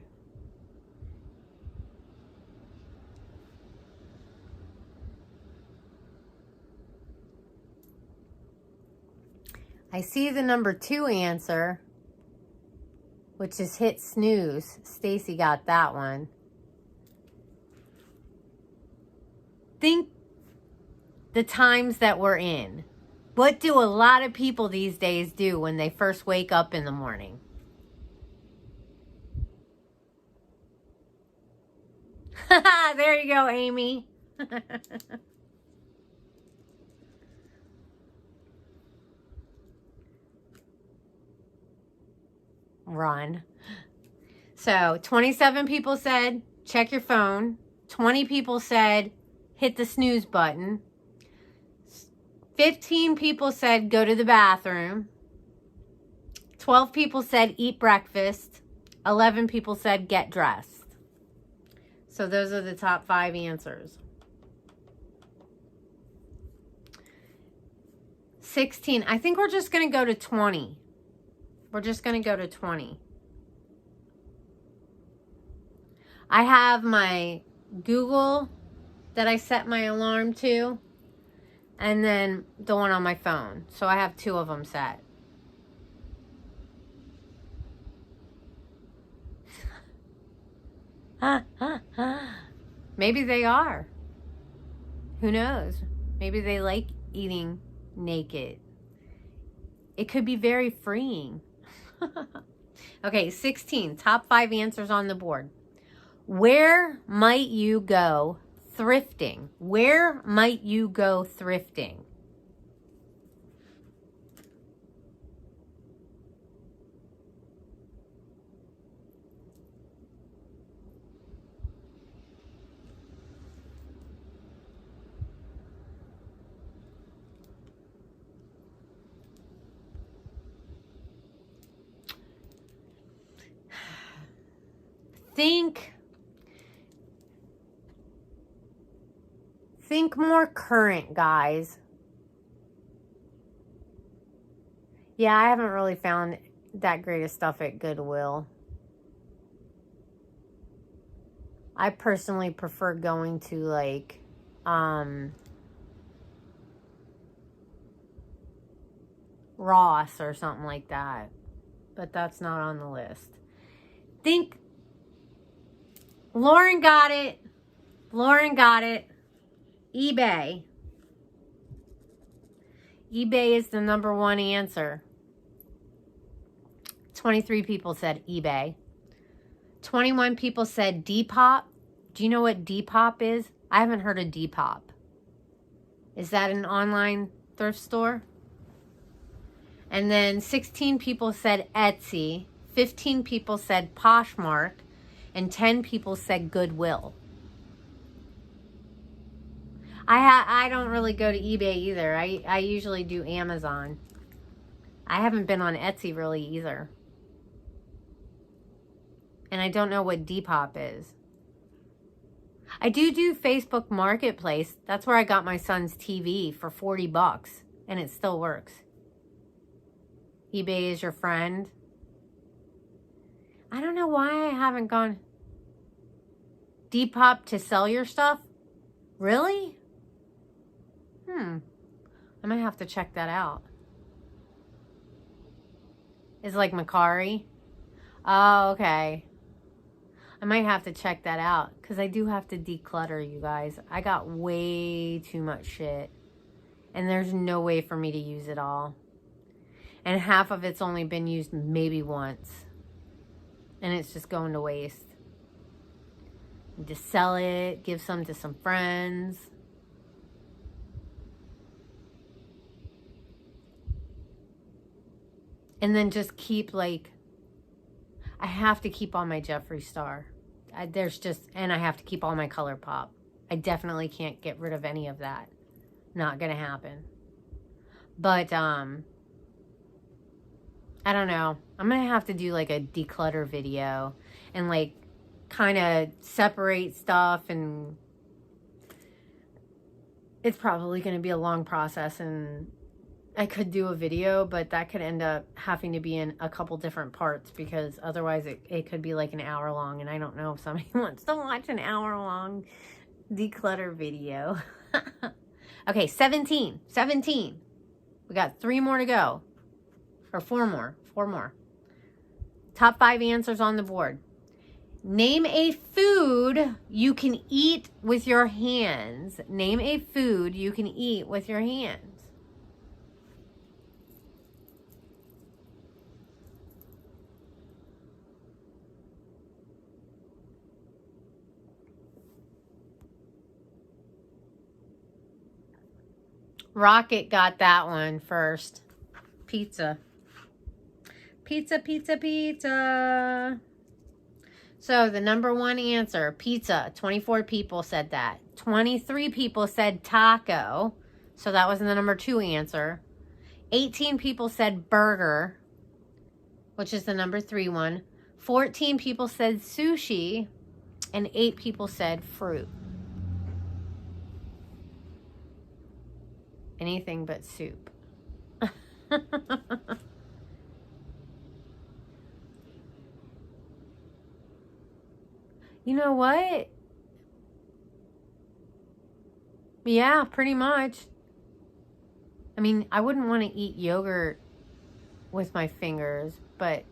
I see the number 2 answer, which is hit snooze. Stacy got that one. Think the times that we're in. What do a lot of people these days do when they first wake up in the morning? There you go, Amy. Run. So 27 people said check your phone. 20 people said hit the snooze button. 15 people said go to the bathroom. 12 people said eat breakfast. 11 people said get dressed. So those are the top 5 answers. 16. I think we're just going to go to 20. We're just going to go to 20. I have my Google that I set my alarm to, and then the one on my phone. So I have 2 of them set. Maybe they are. Who knows? Maybe they like eating naked. It could be very freeing. Okay, 16. Top 5 answers on the board. Where might you go thrifting? Where might you go thrifting? Think more current, guys. Yeah, I haven't really found that great of stuff at Goodwill. I personally prefer going to like Ross or something like that. But that's not on the list. Lauren got it. Lauren got it. eBay. eBay is the number 1 answer. 23 people said eBay. 21 people said Depop. Do you know what Depop is? I haven't heard of Depop. Is that an online thrift store? And then 16 people said Etsy. 15 people said Poshmark. And 10 people said Goodwill. I don't really go to eBay either. I usually do Amazon. I haven't been on Etsy really either. And I don't know what Depop is. I do Facebook Marketplace. That's where I got my son's TV for $40. And it still works. eBay is your friend. I don't know why I haven't gone. Depop to sell your stuff? Really? I might have to check that out. It's like Mercari. Oh, okay. I might have to check that out because I do have to declutter, you guys. I got way too much shit. And there's no way for me to use it all. And half of it's only been used maybe once. And it's just going to waste. Just sell it, give some to some friends. And then just keep like, I have to keep all my Jeffree Star. And I have to keep all my ColourPop. I definitely can't get rid of any of that. Not gonna happen. But, I don't know. I'm gonna have to do like a declutter video and like kind of separate stuff, and it's probably gonna be a long process, and I could do a video, but that could end up having to be in a couple different parts because otherwise it could be like an hour long, and I don't know if somebody wants to watch an hour long declutter video. Okay, 17. We got 3 more to go. Or 4 more. Top 5 answers on the board. Name a food you can eat with your hands. Name a food you can eat with your hands. Rocket got that one first. Pizza. Pizza. So the number 1 answer, pizza. 24 people said that. 23 people said taco. So that was the number 2 answer. 18 people said burger. which is the number 3 one. 14 people said sushi, and 8 people said fruit. Anything but soup. You know what? Yeah, pretty much. I mean, I wouldn't want to eat yogurt with my fingers, but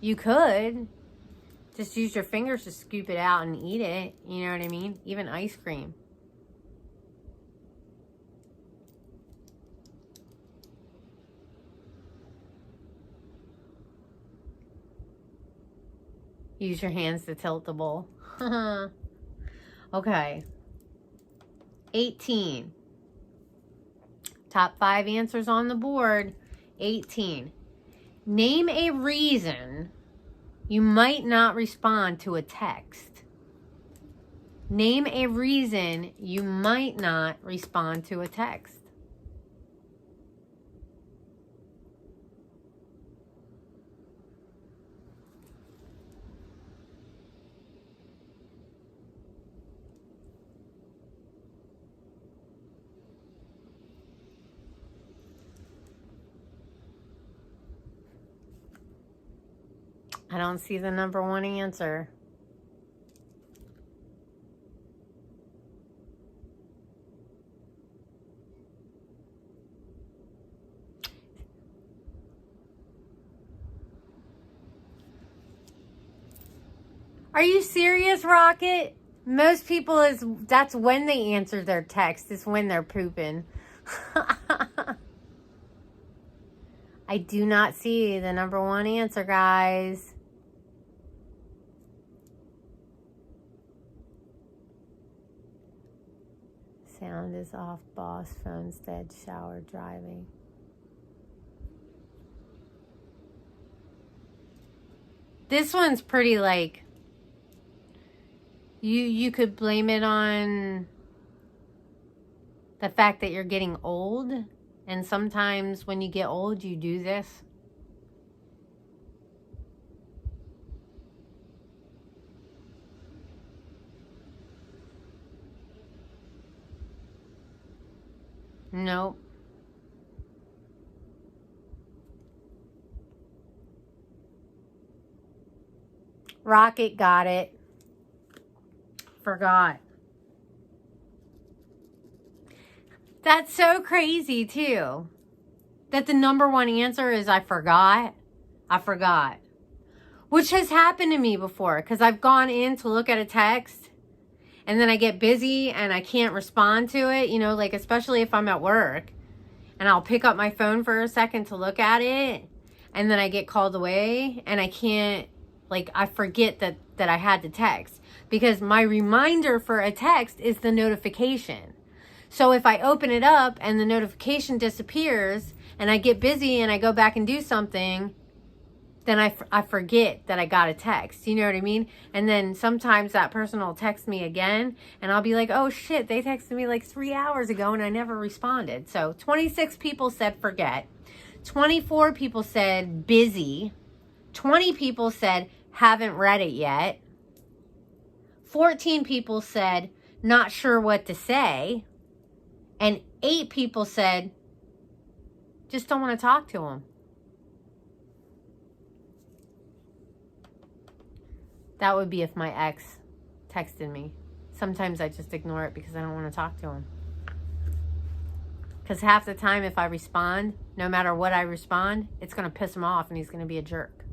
you could. Just use your fingers to scoop it out and eat it. You know what I mean? Even ice cream. Use your hands to tilt the bowl. Okay. 18. Top 5 answers on the board. 18. Name a reason you might not respond to a text. Name a reason you might not respond to a text. I don't see the number 1 answer. Are you serious, Rocket? Most people that's when they answer their text, is when they're pooping. I do not see the number 1 answer, guys. Sound is off, boss. Phone's dead. Shower, driving. This one's pretty like... You could blame it on the fact that you're getting old. And sometimes when you get old, you do this. Nope. Rocket got it. Forgot. That's so crazy, too. That the number 1 answer is I forgot. I forgot. Which has happened to me before. Because I've gone in to look at a text. And then I get busy and I can't respond to it. You know, like especially if I'm at work. And I'll pick up my phone for a second to look at it. And then I get called away. And I can't, like, I forget that I had to text. Because my reminder for a text is the notification. So if I open it up and the notification disappears and I get busy and I go back and do something, then I forget that I got a text. You know what I mean? And then sometimes that person will text me again and I'll be like, oh shit, they texted me like 3 hours ago and I never responded. So 26 people said forget. 24 people said busy. 20 people said haven't read it yet. 14 people said not sure what to say. And 8 people said, just don't want to talk to them. That would be if my ex texted me. Sometimes I just ignore it because I don't want to talk to him. Because half the time if I respond, no matter what I respond, it's going to piss him off and he's going to be a jerk.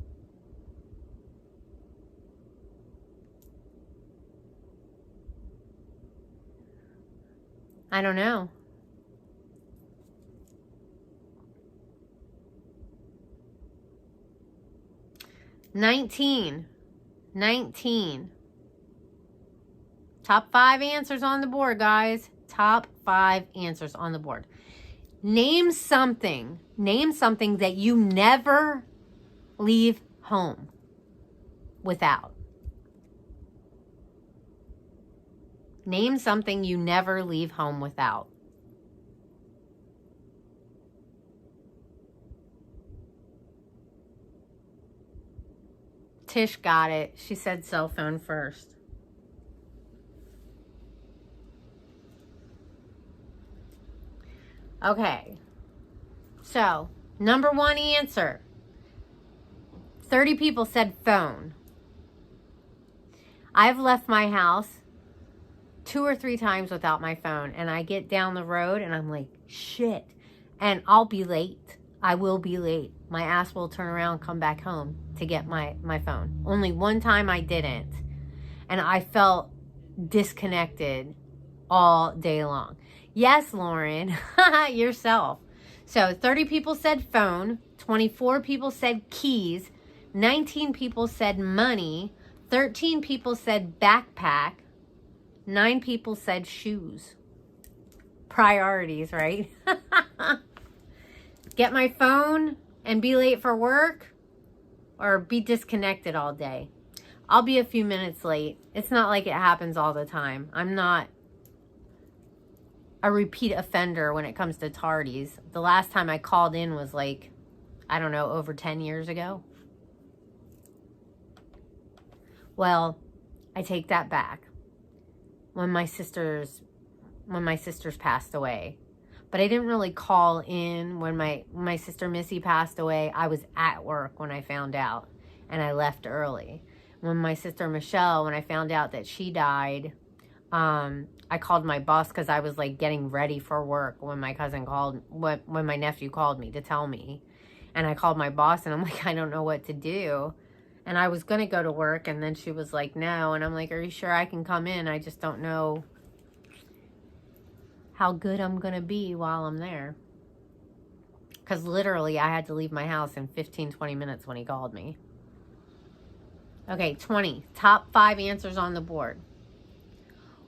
I don't know. Nineteen. Top 5 answers on the board, guys. Top 5 answers on the board. Name something that you never leave home without. Name something you never leave home without. Tish got it. She said cell phone first. Okay. So, number one answer. 30 people said phone. I've left my house 2 or 3 times without my phone, and I get down the road and I'm like, shit. And I'll be late. I will be late. My ass will turn around, come back home to get my phone. Only one time I didn't. And I felt disconnected all day long. Yes, Lauren, yourself. So 30 people said phone, 24 people said keys, 19 people said money, 13 people said backpack, 9 people said shoes. Priorities, right? Get my phone and be late for work, or be disconnected all day. I'll be a few minutes late. It's not like it happens all the time. I'm not a repeat offender when it comes to tardies. The last time I called in was like, I don't know, over 10 years ago. Well, I take that back. When my sisters passed away. But I didn't really call in when my sister Missy passed away. I was at work when I found out, and I left early. When my sister Michelle, when I found out that she died, I called my boss because I was like getting ready for work when my nephew called me to tell me. And I called my boss and I'm like, I don't know what to do. And I was going to go to work, and then she was like, no. And I'm like, are you sure I can come in? I just don't know how good I'm going to be while I'm there. Because literally I had to leave my house in 15-20 minutes when he called me. Okay, 20. Top 5 answers on the board.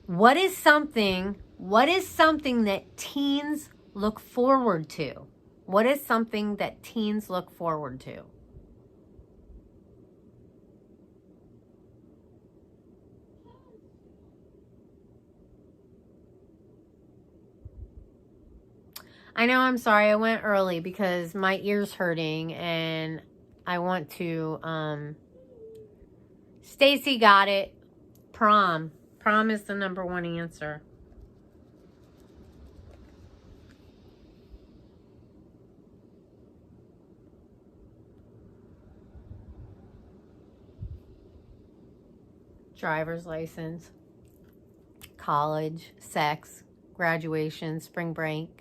What is something that teens look forward to? What is something that teens look forward to? I know, I'm sorry I went early because my ear's hurting and I want to, Stacy got it. Prom. Prom is the number one answer. Driver's license. College. Sex. Graduation. Spring break.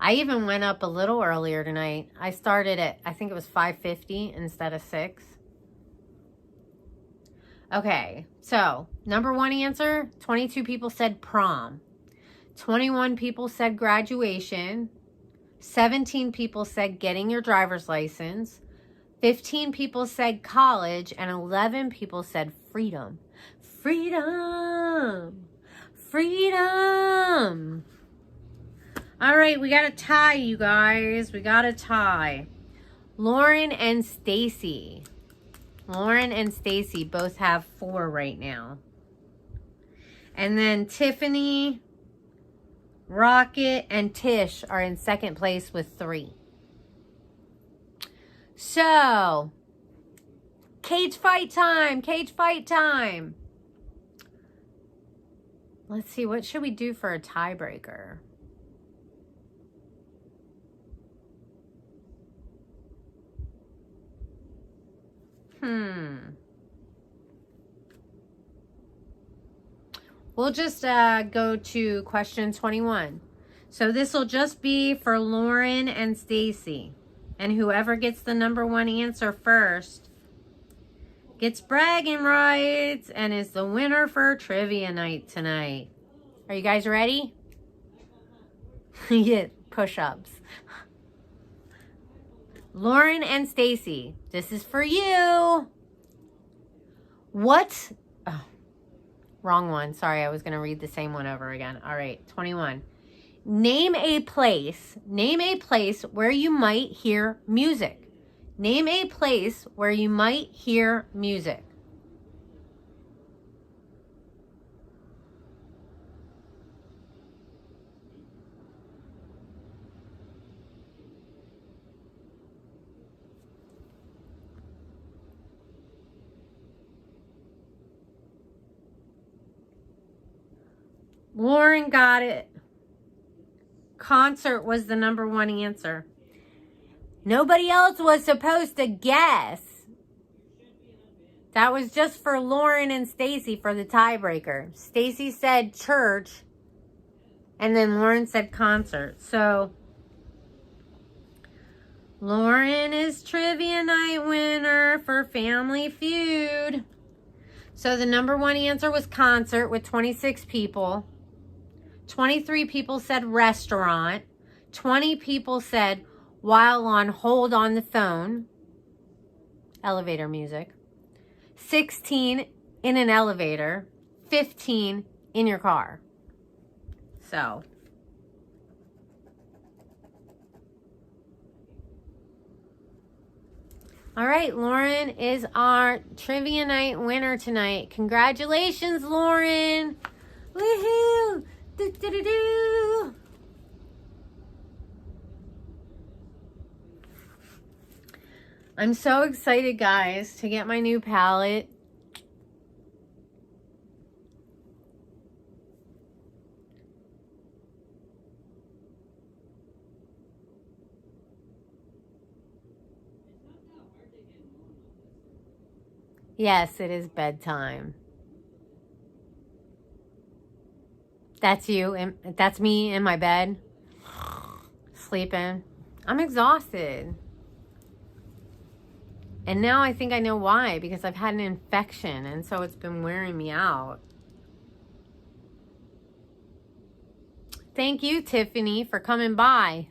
I even went up a little earlier tonight. I started at, I think it was 5:50 instead of 6. Okay, so number one answer, 22 people said prom. 21 people said graduation. 17 people said getting your driver's license. 15 people said college. And 11 people said freedom. Freedom. Freedom. All right, we got a tie, you guys. We got a tie. Lauren and Stacy. Lauren and Stacy both have 4 right now. And then Tiffany, Rocket, and Tish are in second place with 3. So, cage fight time. Cage fight time. Let's see, what should we do for a tiebreaker? We'll just go to question 21. So this will just be for Lauren and Stacy. And whoever gets the number one answer first gets bragging rights and is the winner for trivia night tonight. Are you guys ready? Yeah, push-ups. Lauren and Stacy, this is for you. What? Oh, wrong one. Sorry, I was going to read the same one over again. All right, 21. Name a place where you might hear music. Name a place where you might hear music. Lauren got it. Concert was the number one answer. Nobody else was supposed to guess. That was just for Lauren and Stacy for the tiebreaker. Stacy said church, and then Lauren said concert. So Lauren is trivia night winner for Family Feud. So the number one answer was concert with 26 people. 23 people said restaurant. 20 people said while on hold on the phone. Elevator music. 16 in an elevator. 15 in your car. So. All right, Lauren is our trivia night winner tonight. Congratulations, Lauren. Woohoo. Do-do-do-do. I'm so excited, guys, to get my new palette. Yes, it is bedtime. That's you, and that's me in my bed, sleeping. I'm exhausted. And now I think I know why, because I've had an infection, and so it's been wearing me out. Thank you, Tiffany, for coming by.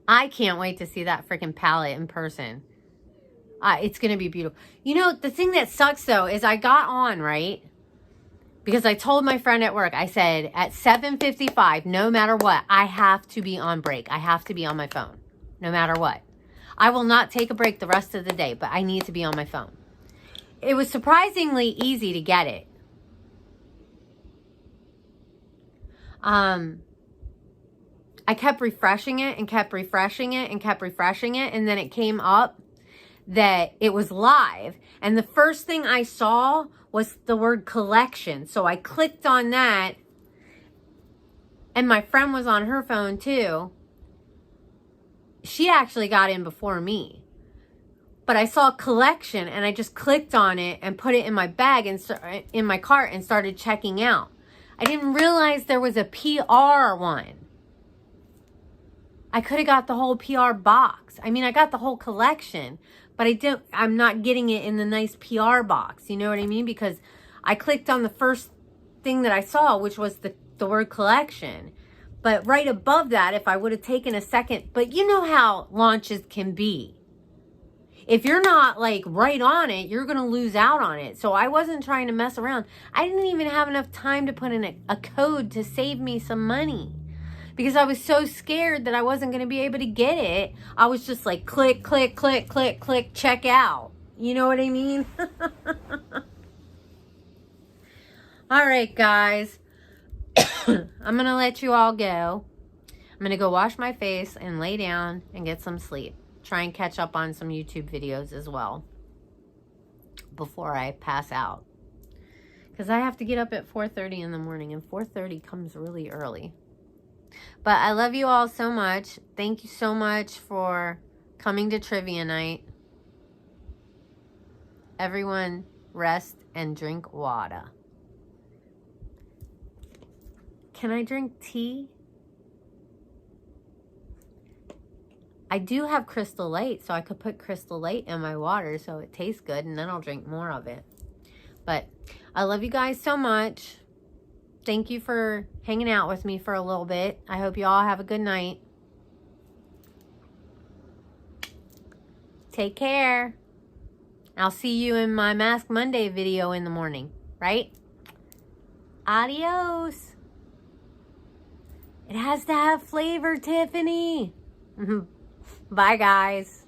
I can't wait to see that freaking palette in person. It's going to be beautiful. You know, the thing that sucks, though, is I got on, right? Because I told my friend at work, I said, at 7:55, no matter what, I have to be on break. I have to be on my phone, no matter what. I will not take a break the rest of the day, but I need to be on my phone. It was surprisingly easy to get it. I kept refreshing it and kept refreshing it and kept refreshing it, and then it came up that it was live. And the first thing I saw was the word collection. So I clicked on that, and my friend was on her phone too. She actually got in before me. But I saw collection, and I just clicked on it and put it in my bag and in my cart and started checking out. I didn't realize there was a PR one. I could have got the whole PR box. I mean, I got the whole collection, but I'm not getting it in the nice PR box. You know what I mean? Because I clicked on the first thing that I saw, which was the word collection. But right above that, if I would have taken a second, but you know how launches can be. If you're not like right on it, you're going to lose out on it. So I wasn't trying to mess around. I didn't even have enough time to put in a code to save me some money. Because I was so scared that I wasn't going to be able to get it. I was just like, click, click, click, click, click, check out. You know what I mean? All right, guys. I'm going to let you all go. I'm going to go wash my face and lay down and get some sleep. Try and catch up on some YouTube videos as well before I pass out. Because I have to get up at 4:30 in the morning, and 4:30 comes really early. But I love you all so much. Thank you so much for coming to Trivia Night. Everyone rest and drink water. Can I drink tea? I do have Crystal Light, so I could put Crystal Light in my water so it tastes good, and then I'll drink more of it. But I love you guys so much. Thank you for hanging out with me for a little bit. I hope you all have a good night. Take care. I'll see you in my Mask Monday video in the morning, right? Adios. It has to have flavor, Tiffany. Bye, guys.